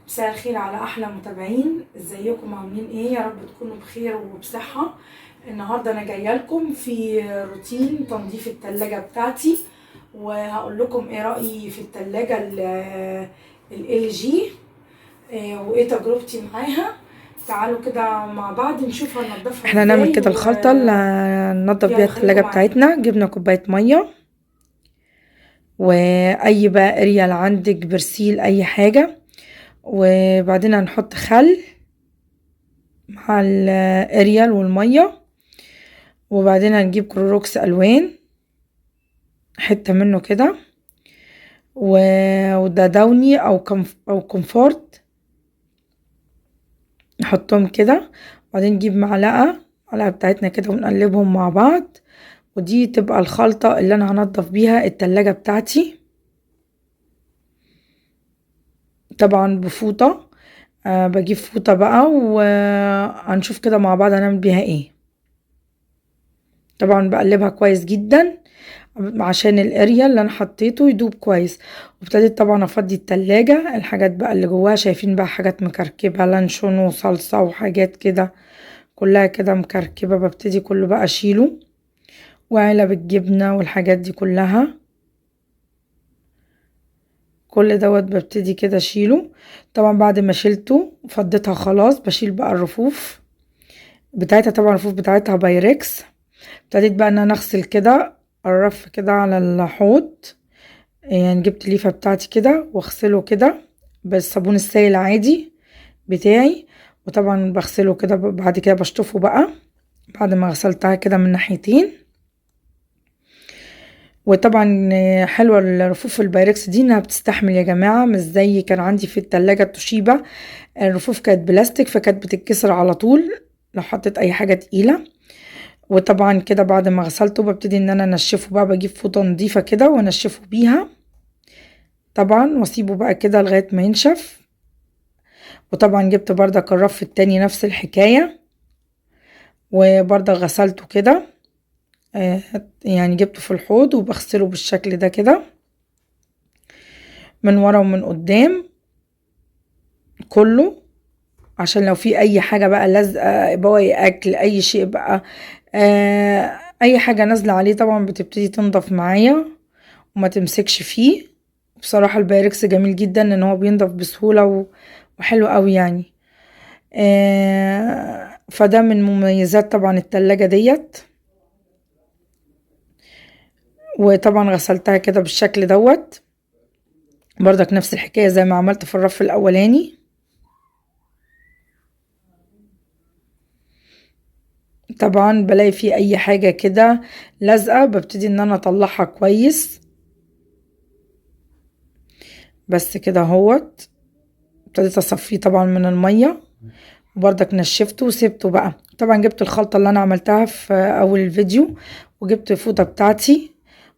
مساء الخير على احلى متابعين. ازيكم عاملين ايه؟ يا رب تكونوا بخير وبصحة. النهاردة انا جاية لكم في روتين تنظيف التلاجة بتاعتي، وهقول لكم ايه رأيي في التلاجة ال جي وايه تجربتي معاها. تعالوا كده مع بعض نشوف هننضفها احنا هنعمل ازاي كده الخلطة اللي هننضف بيها يلا التلاجة خليكم معايا. بتاعتنا. جبنا كوباية مية، واي بقى اريال عندك، برسيل، اي حاجة. وبعدين هنحط خل مع الاريال والمية، وبعدين هنجيب كلوروكس الوان حتة منه كده، وده دوني او كومفورت، نحطهم كده. وبعدين نجيب معلقة بتاعتنا كده ونقلبهم مع بعض، ودي تبقى الخلطة اللي انا هنضف بيها التلاجة بتاعتي. طبعا بفوطة، بجيب فوطة بقى وهنشوف كده مع بعض هنعمل بيها ايه. طبعا بقلبها كويس جدا عشان الاريال اللي انا حطيته يدوب كويس. وابتديت طبعا افضي التلاجة، الحاجات بقى اللي جواها شايفين بقى حاجات مكركبة، لانشون وصلصة وحاجات كده كلها كده مكركبة، ببتدي كله بقى اشيله، وعلب الجبنة والحاجات دي كلها، كل دوت ببتدي كده اشيله. طبعا بعد ما شيلته فضيتها خلاص، بشيل بقى الرفوف بتاعتها، طبعا الرفوف بتاعتها بايركس. ابتديت بقى ان انا اغسل كده الرف كده على الحوض، يعني جبت الليفة بتاعتي كده واغسله كده بالصابون السائل عادي بتاعي. وطبعا بغسله كده، بعد كده بشطفه بقى بعد ما غسلتها كده من ناحيتين. وطبعا حلوة الرفوف البايركس دي انها بتستحمل يا جماعة، مش زي كان عندي في التلاجة التوشيبا، الرفوف كانت بلاستيك فكانت بتتكسر على طول لو حطيت اي حاجة تقيلة. وطبعا كده بعد ما غسلته ببتدي ان انا انشفه بقى، بجيب فوطة نظيفة كده وانشفه بيها طبعا، واسيبه بقى كده لغاية ما ينشف. وطبعا جبت بردك الرف التاني نفس الحكاية، وبردك غسلته كده، يعني جبته في الحوض وبغسله بالشكل ده كده من ورا ومن قدام كله، عشان لو في اي حاجة بقى لازقة، بواقي اكل، اي شيء بقى، اي حاجة نازلة عليه طبعا بتبتدي تنضف معايا وما تمسكش فيه. بصراحة البايركس جميل جدا ان هو بينضف بسهولة وحلو قوي يعني. فده من مميزات طبعا التلاجة ديت. وطبعا غسلتها كده بالشكل دوت، برضك نفس الحكاية زي ما عملت في الرف الاولاني. طبعا بلاقي فيه اي حاجة كده لازقة ببتدي ان انا اطلعها كويس، بس كده اهوت. ابتديت اصفيه طبعا من المية، وبرضك نشفته وسبته بقى. طبعا جبت الخلطة اللي انا عملتها في اول الفيديو، وجبت الفوطة بتاعتي،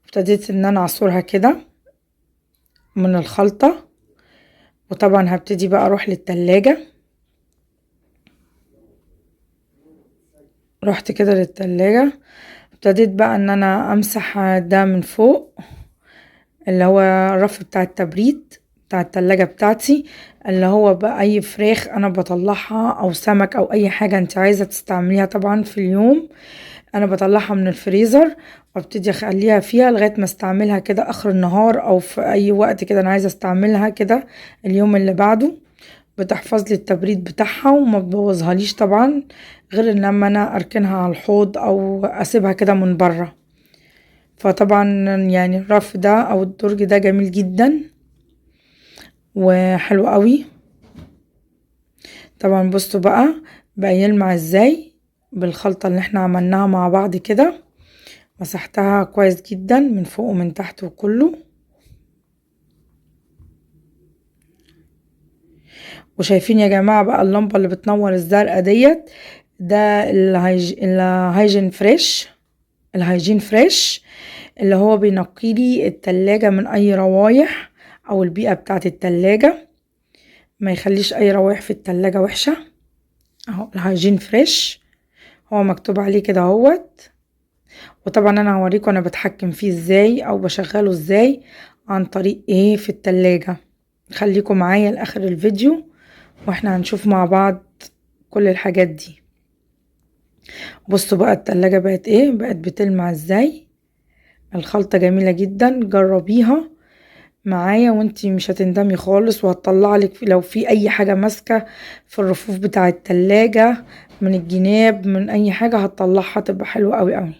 وابتديت ان انا اعصرها كده من الخلطة. وطبعا هبتدي بقى اروح للتلاجة، رحت كده للتلاجة، ابتديت بقى ان انا امسح ده من فوق اللي هو الرف بتاع التبريد بتاع التلاجة بتاعتي، اللي هو بقى اي فراخ انا بطلعها او سمك او اي حاجة انت عايزة تستعمليها طبعا في اليوم، انا بطلعها من الفريزر وابتدي اخليها فيها لغاية ما استعملها كده اخر النهار، او في اي وقت كده انا عايزة استعملها كده اليوم اللي بعده. بتحفظ لي التبريد بتاعها وما تبوظهاليش طبعا، غير ان لما انا اركنها على الحوض او اسيبها كده من بره. فطبعا يعني الرف ده او الدرج ده جميل جدا وحلو قوي. طبعا بصوا بقى يلمع ازاي بالخلطة اللي احنا عملناها مع بعض كده. مسحتها كويس جدا من فوق ومن تحت وكله. وشايفين يا جماعة بقى اللمبة اللي بتنور الزرقاء ديت، ده الهيجين فريش اللي هو بينقي لي التلاجة من اي روايح، او البيئة بتاعة التلاجة، ما يخليش اي روايح في التلاجة وحشة. اهو الهيجين فريش هو مكتوب عليه كده اهوت. وطبعا انا هوريكم انا بتحكم فيه ازاي او بشغله ازاي عن طريق ايه في التلاجة. خليكم معايا لاخر الفيديو واحنا هنشوف مع بعض كل الحاجات دي. بصوا بقى التلاجة بقت ايه، بقت بتلمع ازاي. الخلطة جميلة جدا، جربيها معايا وانتي مش هتندمي خالص، وهتطلع لك لو في اي حاجة ماسكة في الرفوف بتاع التلاجة من الجناب من اي حاجة، هتطلعها تبقى حلوة قوي قوي،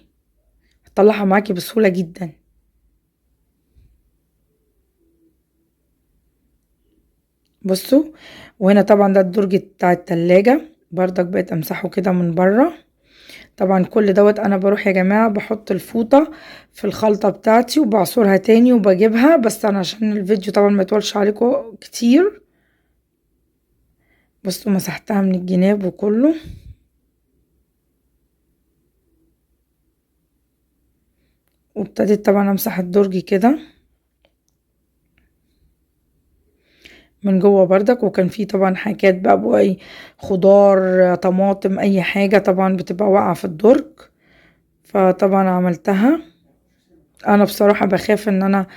هتطلعها معاكي بسهولة جدا. بصوا، وهنا طبعا ده الدرج بتاع التلاجة بردك بقيت امسحه كده من بره. طبعا كل دوت انا بروح يا جماعة بحط الفوطة في الخلطة بتاعتي وبعصرها تاني وبجيبها، بس انا عشان الفيديو طبعا ما يطولش عليكم كتير. بصوا مسحتها من الجناب وكله. وابتديت طبعا امسح الدرج كده من جوه بردك، وكان فيه طبعا حاجات بقى اي خضار طماطم اي حاجة طبعا بتبقى واقعة في الدرج، فطبعا عملتها. انا بصراحة بخاف ان انا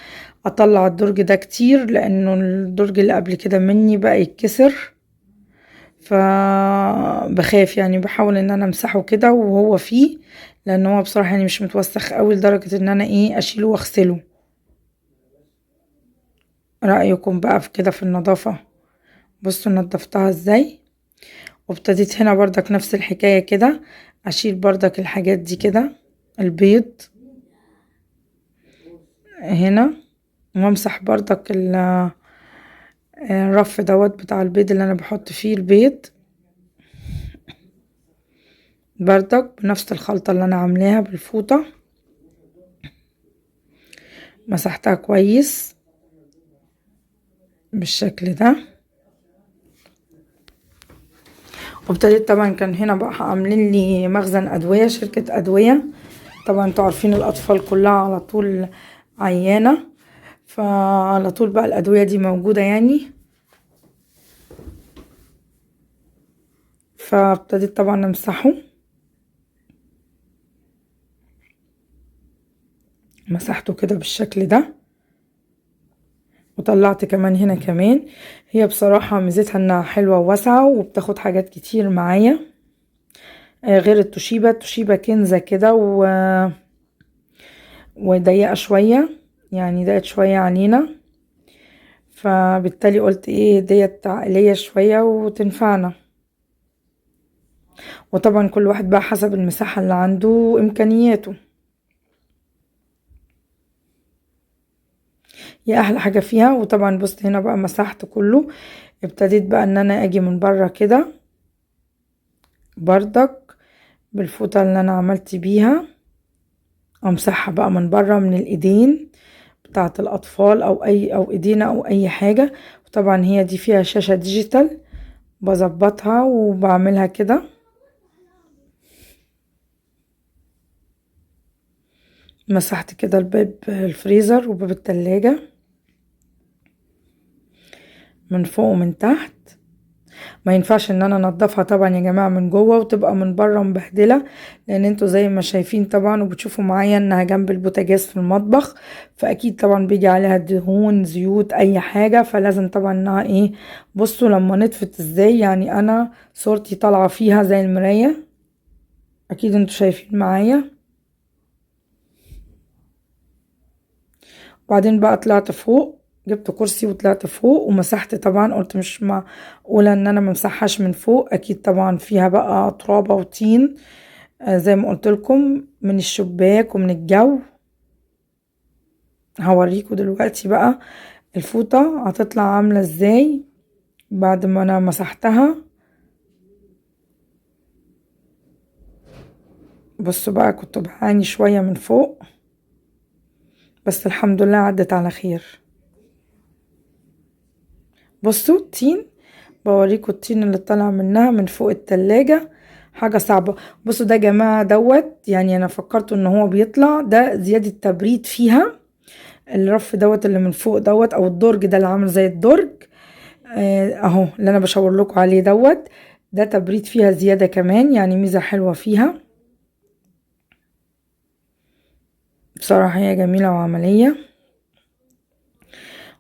اطلع الدرج ده كتير، لانه الدرج اللي قبل كده مني بقى يتكسر، فبخاف يعني بحاول ان انا امسحه كده وهو فيه، لان هو بصراحة يعني مش متوسخ قوي لدرجة ان انا ايه اشيله واغسله. رأيكم بقى في كده في النظافة؟ بصوا نضفتها ازاي. وابتديت هنا بردك نفس الحكاية كده، اشيل بردك الحاجات دي كده، البيض هنا، وامسح بردك الرف دوت بتاع البيض اللي انا بحط فيه البيض بردك بنفس الخلطة اللي انا عاملاها بالفوطة. مسحتها كويس بالشكل ده. وابتديت طبعا كان هنا بقى عاملين لي مخزن ادوية، شركة ادوية، طبعا انتوا عارفين الاطفال كلها على طول عيانة، فعلى طول بقى الادوية دي موجودة يعني. فابتديت طبعا امسحه، مسحته كده بالشكل ده. وطلعت كمان هنا كمان، هي بصراحة ميزتها انها حلوة وواسعة وبتاخد حاجات كتير معايا، غير التوشيبا. التوشيبا كنزة كده وضيقة شوية، يعني ضيقت شوية علينا، فبالتالي قلت ايه ديت عائلية شوية وتنفعنا. وطبعا كل واحد بقى حسب المساحة اللي عنده وامكانياته. هي احلى حاجة فيها. وطبعا بصت هنا بقى مسحت كله. ابتديت بقى ان انا اجي من بره كده بردك بالفوطة اللي انا عملت بيها، امسحها بقى من بره من الايدين بتاعة الاطفال او ايدينا او اي حاجة. وطبعا هي دي فيها شاشة ديجيتال بظبطها وبعملها كده. مسحت كده الباب الفريزر وباب التلاجة من فوق ومن تحت. ما ينفعش ان انا انضفها طبعا يا جماعة من جوه وتبقى من بره مبهدلة، لان انتوا زي ما شايفين طبعا وبتشوفوا معايا انها جنب البوتاجاز في المطبخ، فاكيد طبعا بيجي عليها دهون زيوت اي حاجة، فلازم طبعا انها ايه. بصوا لما نطفت ازاي، يعني انا صورتي طالعة فيها زي المراية، اكيد انتوا شايفين معايا. وبعدين بقى طلعت فوق، جبت كرسي وطلعت فوق ومسحت. طبعا قلت مش معقولة ان انا ممسحهاش من فوق، اكيد طبعا فيها بقى ترابة وطين، زي ما قلت لكم من الشباك ومن الجو. هوريكم دلوقتي بقى الفوطة هتطلع عاملة ازاي بعد ما انا مسحتها. بصوا بقى كنت بعاني شوية من فوق، بس الحمد لله عدت على خير. بصوا الطين، بوريكم الطين اللي طالع منها من فوق التلاجة، حاجة صعبة. بصوا ده يا جماعة دوت، يعني انا فكرت ان هو بيطلع ده زيادة تبريد فيها. الرف دوت اللي من فوق دوت او الدرج ده اللي عامل زي الدرج، اهو اللي انا بشاور لكم عليه دوت، ده تبريد فيها زيادة كمان، يعني ميزة حلوة فيها بصراحة، هي جميلة وعملية.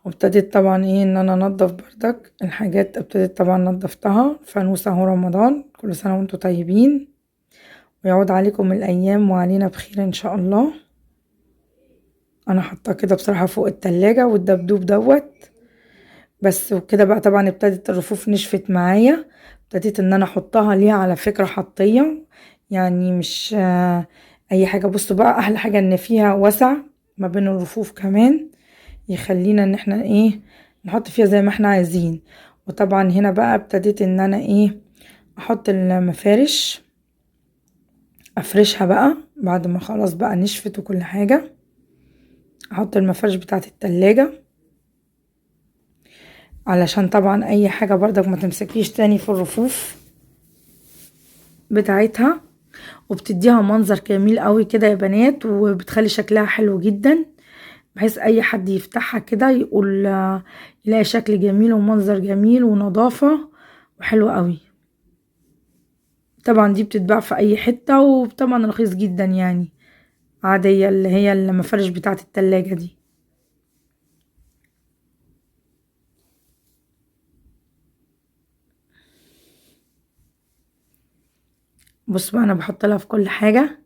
وابتديت طبعا ايه ان انا انضف بردك الحاجات. ابتديت طبعا نضفتها. فانوس اهو رمضان، كل سنة وانتم طيبين ويعود عليكم الايام وعلينا بخير ان شاء الله. انا حاطاه كده بصراحة فوق التلاجة والدبدوب دوت بس. وكده بقى طبعا ابتدت الرفوف نشفت معايا. ابتديت ان انا احطها ليها على فكرة حطية، يعني مش اي حاجة. بصوا بقى احلى حاجة ان فيها وسع ما بين الرفوف كمان، يخلينا ان احنا ايه نحط فيها زي ما احنا عايزين. وطبعا هنا بقى ابتديت ان انا ايه احط المفارش، افرشها بقى بعد ما خلاص بقى نشفت وكل حاجة. احط المفارش بتاعت التلاجة علشان طبعا اي حاجة برضك ما تمسكيش تاني في الرفوف بتاعتها. وبتديها منظر جميل قوي كده يا بنات، وبتخلي شكلها حلو جدا، بحيث اي حد يفتحها كده يقول يلاقي شكل جميل ومنظر جميل ونظافة وحلو قوي. طبعا دي بتتباع في اي حتة وطبعا رخيص جدا، يعني عادية اللي هي المفارش بتاعت التلاجة دي. بص بقى انا بحط لها في كل حاجة،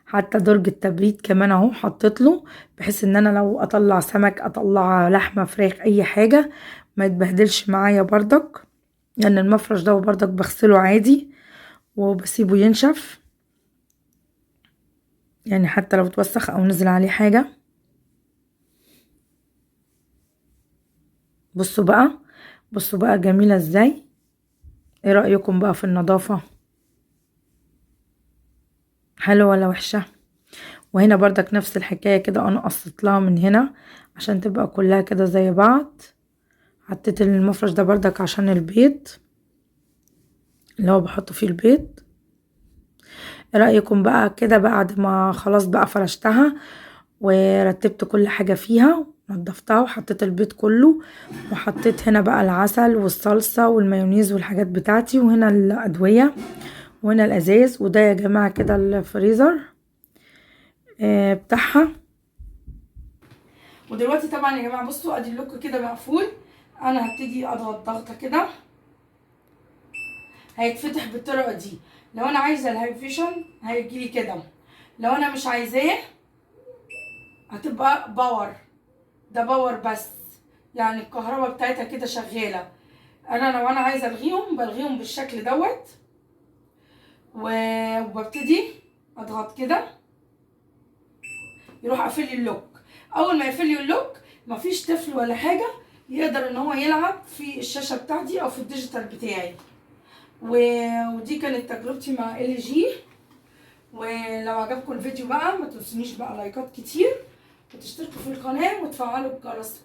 حتى درج التبريد كمان اهو حطيت له، بحيث ان انا لو اطلع سمك اطلع لحمة فراخ اي حاجة ما يتبهدلش معايا بردك، لان المفرش ده بردك بغسله عادي وبسيبه ينشف، يعني حتى لو اتوسخ او نزل عليه حاجة. بصوا بقى، بصوا بقى جميلة ازاي. ايه رأيكم بقى في النظافة؟ حلوة ولا وحشة؟ وهنا بردك نفس الحكاية كده، انا قصيت لها من هنا عشان تبقى كلها كده زي بعض. حطيت المفرش ده بردك عشان البيض اللي هو بحط فيه البيض. ايه رأيكم بقى كده بعد ما خلاص بقى فرشتها ورتبت كل حاجة فيها، نضفتها وحطيت البيض كله، وحطيت هنا بقى العسل والصلصة والمايونيز والحاجات بتاعتي، وهنا الأدوية، وهنا الأزاز، وده يا جماعة كده الفريزر بتاعها. ودلوقتي طبعا يا جماعه بصوا ادي اللوك كده مقفول. انا هبتدي اضغط ضغطه كده هيتفتح بالطريقه دي. لو انا عايزه الهايفيشن هيجيلي كده، لو انا مش عايزاه هتبقى باور. ده باور بس، يعني الكهرباء بتاعتها كده شغاله. انا لو انا عايزه الغيهم بلغيهم بالشكل دوت وببتدي اضغط كده يروح قافل لي اللوك. اول ما يقفل لي اللوك مفيش طفل ولا حاجه يقدر ان هو يلعب في الشاشه بتاعتي او في الديجيتال بتاعي. ودي كانت تجربتي مع ال جي. ولو عجبكم الفيديو بقى ما تنسونيش بقى لايكات كتير وتشتركوا في القناه وتفعلوا الجرس.